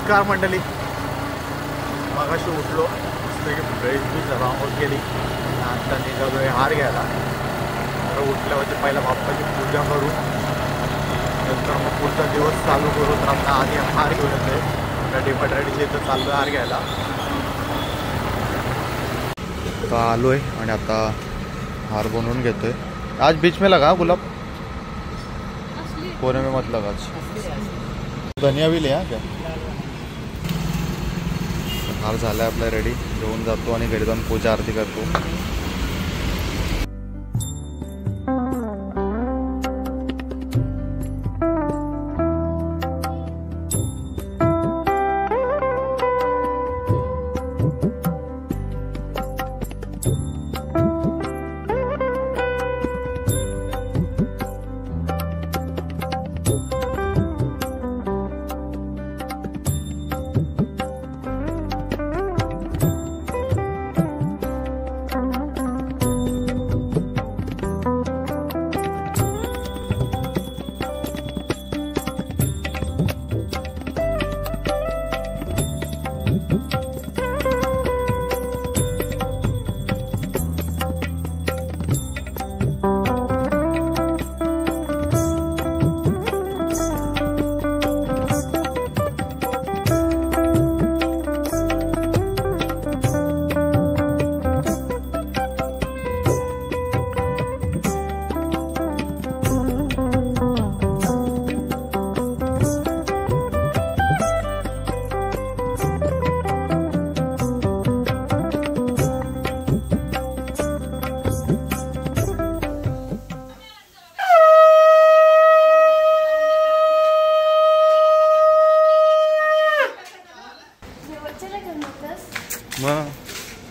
नमस्कार मंडळी, मगाशी उठलो मस्तपैकी फ्रेश बीच रांगोळ केली, आता निघालोय हार घ्यायला. तर उठल्यावरती पहिला बाप्पाची पूजा करू, नंतर मग पुढचा दिवस चालू करू. तर आता आधी हार घेऊन येतोय, रेडीमेडच्या इथं चाललोय हार घ्यायला. आता आलोय आणि आता हार बनवून घेतोय. आज बीच में लगा गुलाब, कोने में मत लगा. धनिया भी लिया क्या? हार झालाय आपला रेडी, घेऊन जातो आणि घरी जाऊन पूजा आरती करतो.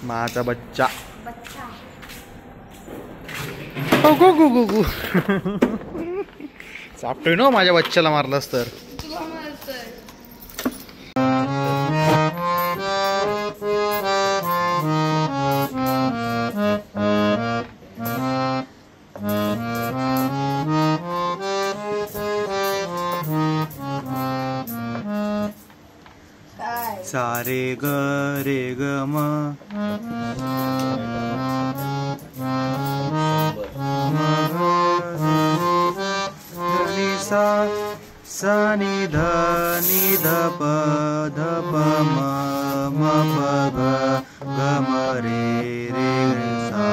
माझा बच्चा चापतोय ना, माझ्या बच्चाला मारलास तर. सारे ग रे ग म नी सा सा नि ध प ध प म प ग ग म रे रे सा.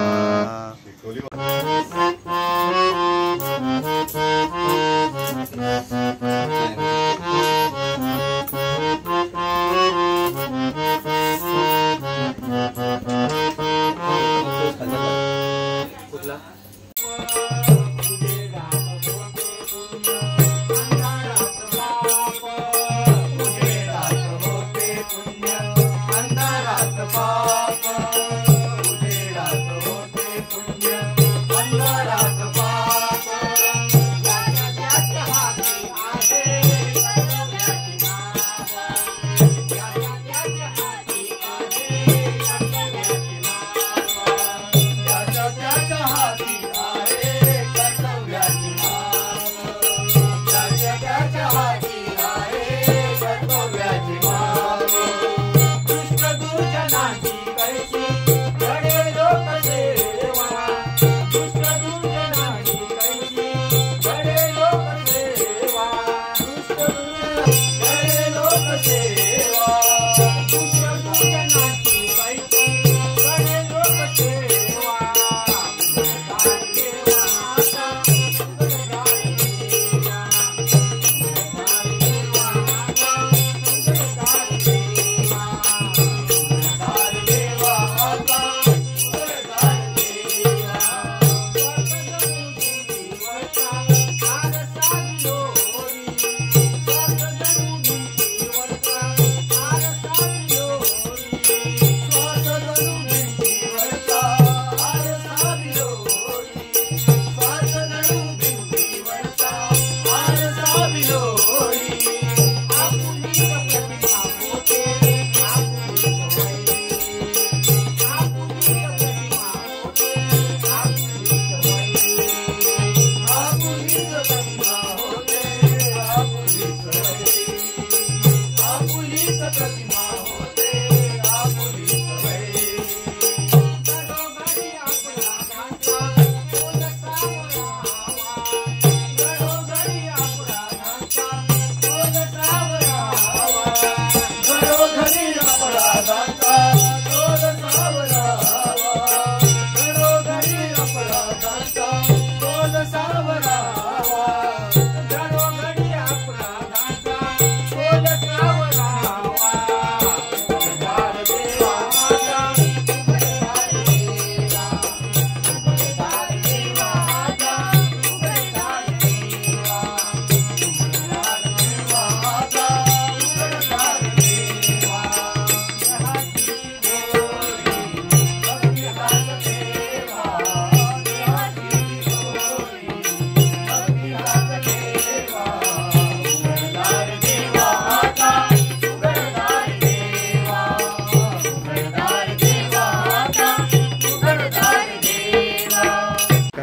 हाती आहे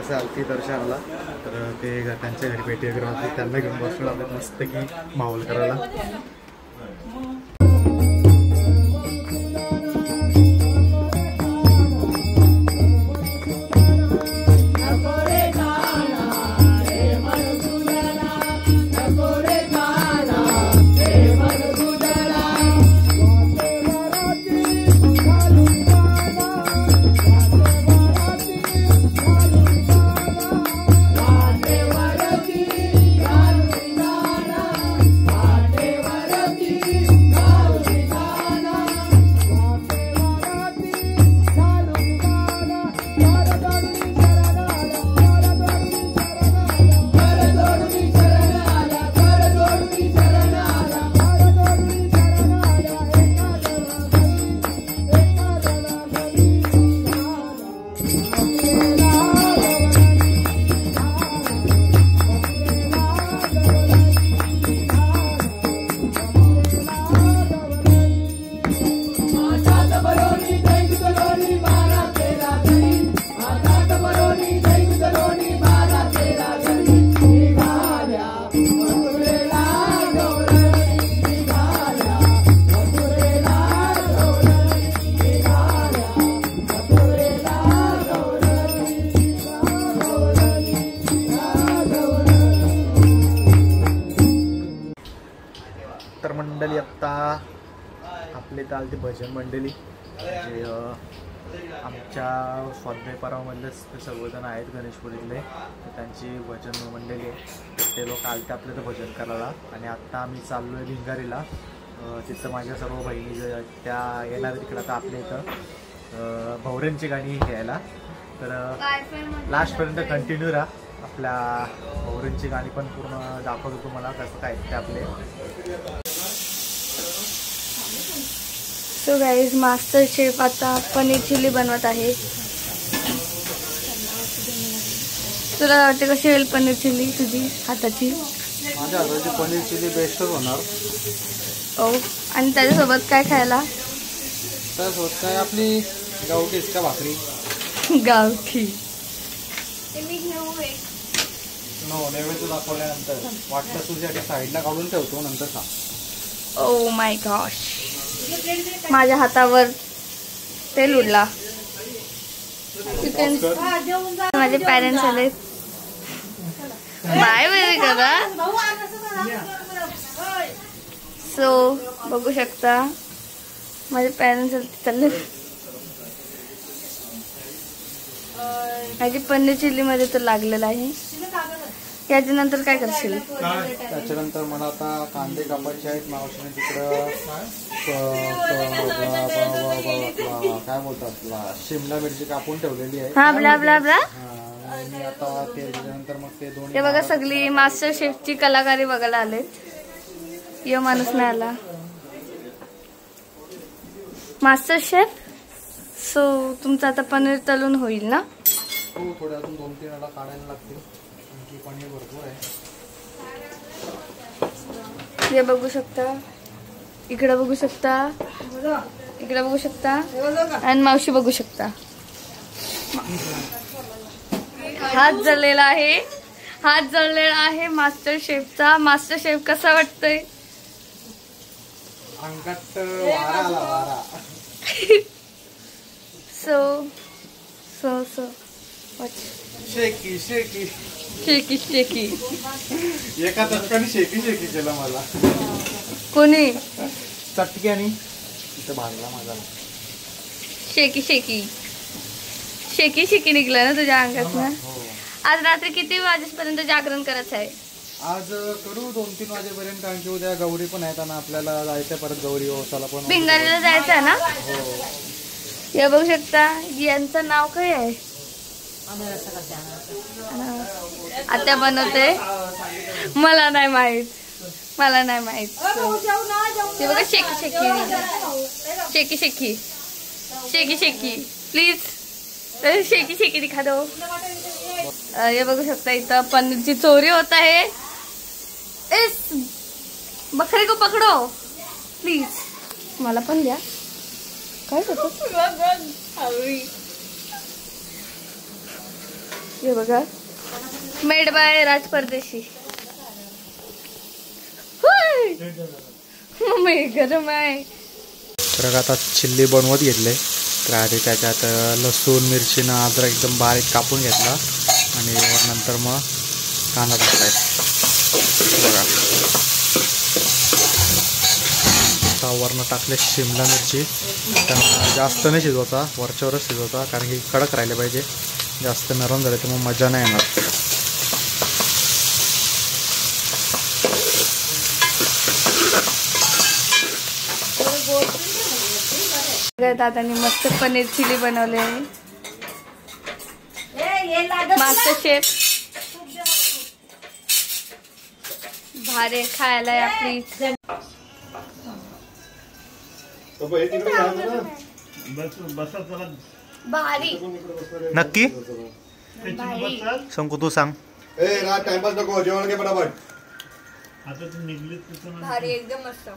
माणसं आलती दर्शनाला, तर ते त्यांच्या घरी भेटी वगैरे होती, त्यांना घेऊन बसलो आम्ही मस्त की माहोल करायला. तर मंडळी आत्ता आपले तर आलती भजन मंडळी, जे आमच्या स्वाध्याय परावामधलेच ते सर्वजण आहेत गणेशपुरीतले, तर त्यांची भजन मंडळी आहे. ते लोक आलते आपले तर भजन करायला. आणि आत्ता आम्ही चाललो आहे भिंगारीला. तिथं माझ्या सर्व बहिणी त्या येणार तिकडं आता आपल्या इथं भवऱ्यांची गाणी घ्यायला. तर लास्टपर्यंत कंटिन्यू राहा. आपल्या भवऱ्यांची गाणी पण पूर्ण दाखवतो तुम्हाला कसं काय ते आपले. सो गाईज, मास्टर शेफ आता पनीर चिली बनवत आहे. तुला वाटते कशी होईल पनीर चिली तुझी हाताची? माझ्या हाताची पनीर चिली बेस्टच होणार. ओ, आणि त्याच्यासोबत काय खायला? त्यासोबत काय आपली गावठी इसका भाकरी. गावठी नैवेद्य दाखवल्यानंतर वाटतं तुझ्यासाठी साईडला काढून ठेवतो, नंतर खा. ओ माय गॉश, माझ्या हातावर तेल उडला. चिकन माझे पॅरेंट्स आले. बाय बाय करा. सो बघू शकता माझे पॅरेंट्स चालले. माझी पनीर चिली मध्ये तर लागलेला आहे. याच्यानंतर काय करशील? त्याच्यानंतर मला आता कांदे कापायचे आहेत. मावशीने तिकडं काय बोलतात शिमला मिरची कापून ठेवलेली आहे. हा, ब्ला ब्ला ब्ला. मी आता त्याच्यानंतर मग ते दोन्ही ते बघा, सगळी मास्टर शेफची कलाकारी बघायला आलेत. यो माणूस नाही आला मास्टर शेफ. सो तुमचं आता पनीर तळून होईल ना? हो, थोडे अजून 2-3 वेळा काढायला लागतील. आणखी पनीर भरपूर आहे. हे बघू शकता, इकडे बघू शकता, इकडे बघू शकता, आणि मावशी बघू शकता. हात जळलेला आहे, हात जळलेला आहे मास्टर शेफचा. मास्टर शेफ कसा वाटतोय? अंगात वारा आला, वारा. सो सो सो शेकी शेकी शेकी शेकी. एका चटकाने शेकी शेकी केलं मला. कोणी? चटक्यानी तिथं भाजला माझा. शेकी शेकी शेकी शेकी निघला ना तुझ्या अंगात ना. आज रात्री किती वाजेपर्यंत जागरण करायचं आहे? आज करू 2-3 वाजेपर्यंत. कारण की उद्या गौरी पण आहेत आणि आपल्याला जायचं परत गौरी ओसाला पण. भिंगारीला जायचं आहे ना? हो. हे बघू शकता, यांचं नाव काय आहे? आत्या बनवते. मला नाही माहित, मला नाही माहित. ते बघा, शेकी शेकी शेकी शेकी शेकी शेकी. प्लीज शेकी शेकी दिखा दो. हे बघू शकता, इथं पनीरची चोरी होत आहे. इस बकरी को पकडो प्लीज. मला पण द्या. काय होतं? हे बघा, मेड बाय राज परदेशी. मम्मी गरम आहे. तर आता चिल्ली बनवत घेतले. तर आधी त्याच्यात लसूण मिरचीनं अद्रक एकदम बारीक कापून घेतला आणि नंतर मग कांदा टाकलाय. बघा आता वरनं टाकले शिमला मिरची. त्यांना जास्त नाही शिजवायचा, वरच्यावरच शिजवायचा, कारण की कडक राहिले पाहिजे. जास्त नरम झाले तर मग मजा नाही येणार. दादानी मस्त पनीर चिली बनवले. मास्टर शेफ भारी खायला आपली. भारी नक्की शंकू तू सांग. टाइमपास नको, जेवण घे बरोबर. भारी एकदम मस्त.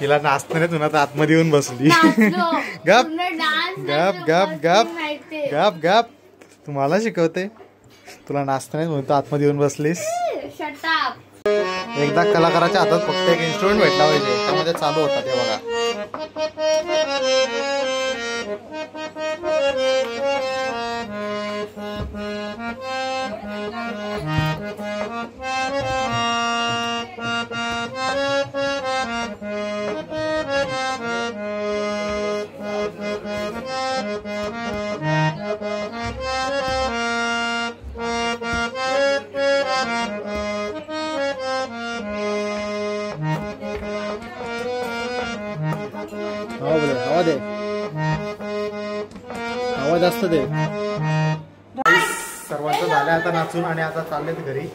तिला नाचताना तुला तर आतमध्ये येऊन बसली. गप गप गप गप गप गप. तुम्हाला शिकवते, तुला नाचताना म्हणून तू आतमध्ये येऊन बसलीस. एकदा कलाकाराच्या हातात फक्त एक इन्स्ट्रुमेंट भेटला पाहिजे, त्यामध्ये चालू होता ते बघा. हवा दे, हवा जास्त दे. सर्वांचं झालं आता नाचून आणि आता चाललेत घरी.